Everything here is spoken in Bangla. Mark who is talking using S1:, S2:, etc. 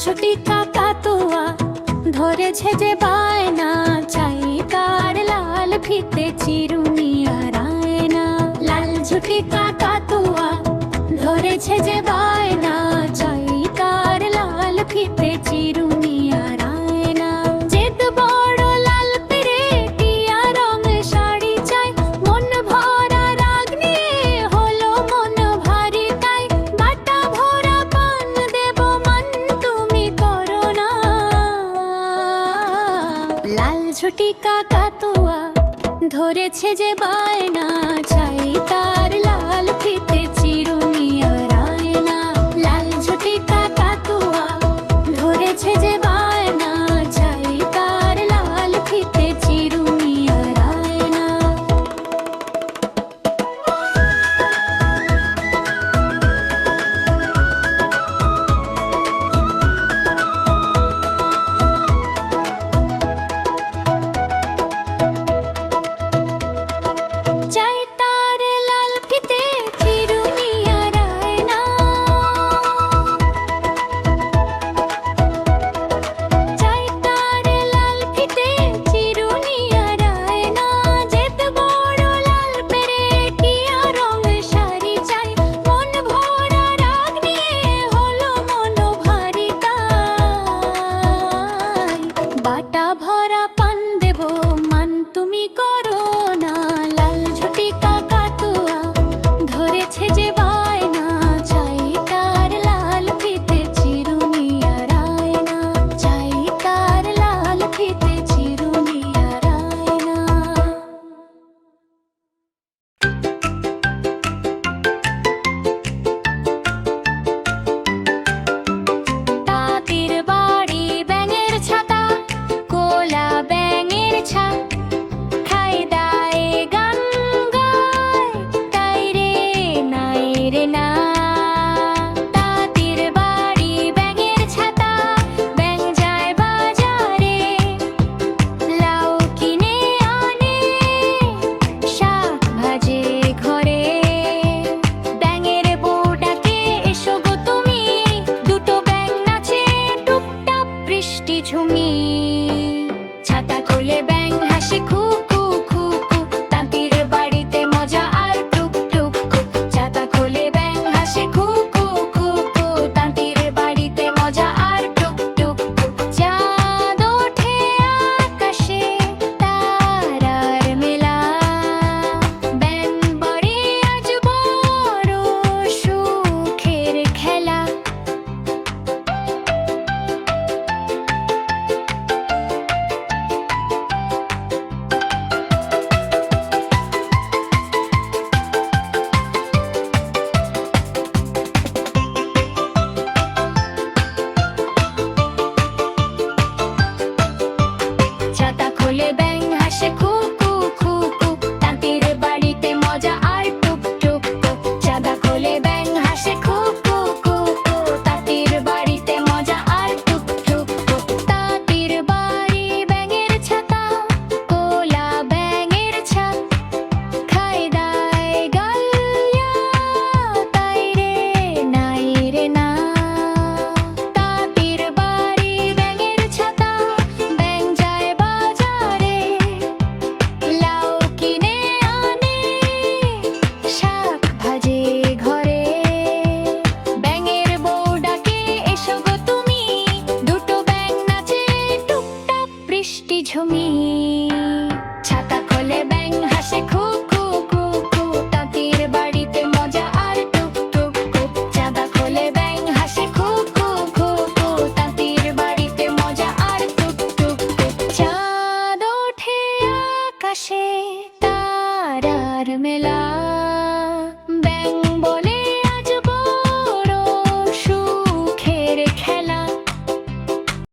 S1: ঝুটি কাকাতুয়া ধরেছে যে বায়না, চাই তার লাল ফিতে চিরুনি আর আয়না। লাল ঝুটি কাকাতুয়া ধরেছে যে বায়না, চাই তার লাল ফিতে চিরুনি আর আয়না। জেদ বড় লাল পেরে টিয়া রং শাড়ি চাই, মন ভরা রাগ নিয়ে হলো মন ভারী তাই। বাটা ভরা পান দেব মান তুমি করো না। লাল ঝুটি কাকাতুয়া ধরেছে যে বায়না, চাই তার লাল ফিতে চিরুনি আর আয়না। লাল ঝুটি কাকাতুয়া ধরেছে যে বায়না, চাই তার লাল ফিতে চিরুনি আর আয়না। চাই তার লাল ফিতে চিরুনি আর আয়না। চাই তার লাল ফিতে চিরুনি আর আয়না। জেদ বড় লাল পেরে টিয়া রং শাড়ি চাই, মন ভরা রাগ নিয়ে হলো মন ভারী তাই। বাটা ভরা পান দেব মান তুমি করো না। লাল ঝুটি কাকাতুয়া ধরেছে যে বায়না, চাই তার লাল ফিতে চিরুনি আর আয়না। চাই তার লাল ফিতে চিরুনি আর আয়না। তাঁতির বাড়ি ব্যাঙের ছাতা, কোলা ব্যাঙের ছা। খাই দায় গান গায়, তাই রে নাই রে না। তাঁতির বাড়ি ব্যাঙের ছাতা, ব্যাঙ যায় বাজারে। লাউ কিনে আনে, শাক ভাজে ঘরে। ব্যাঙের বউ ডাকে এসো গো তুমি, দুটো ব্যাঙ নাচে টুপটাপ বৃষ্টি ঝুমি। ছাতা খোলে ব্যাঙ হাসে খু খু খু খু, তাঁতির বাড়িতে মজা আর টুক টুক টুক। ছাতা খোলে ব্যাঙ হাসে খু খু খু খু, তাঁতির বাড়িতে মজা আর টুক টুক টুক। চাঁদ ওঠে আকাশে, তারার মেলা। ব্যাঙ বড়ে আজ বড় সুখের খেলা। ছাতা খোলে ব্যাঙ হাসে খু খু খু খু, তাঁতির বাড়িতে মজা আর টুক টুক টুক। ছাতা খোলে ব্যাঙ হাসে খু খু খু খু, তাঁতির বাড়িতে মজা আর টুক টুক টুক। তাঁতির বাড়ি ব্যাঙের ছাতা, কোলা ব্যাঙের ছা। খাই দায় গালিয়া, তাই রে নাই রে না। তাঁতির বাড়ি ব্যাঙের ছাতা, ব্যাঙ যায় বাজারে। লাউ কিনে আনে, শাক ভাজে ঘরে। ব্যাঙের বউ ডাকে এসো গো তুমি, দুটো ব্যাঙ নাচে টুপটাপ বৃষ্টি ঝুমি। ছাতা খোলে ব্যাঙ হাসে খু খু খু খু, তাঁতির বাড়িতে মজা আর টুক টুক টুক। ছাতা খোলে ব্যাঙ হাসে খু খু খু খু, তাঁতির বাড়িতে মজা আর টুক টুক টুক। চাঁদ ওঠে আকাশে, তারার মেলা।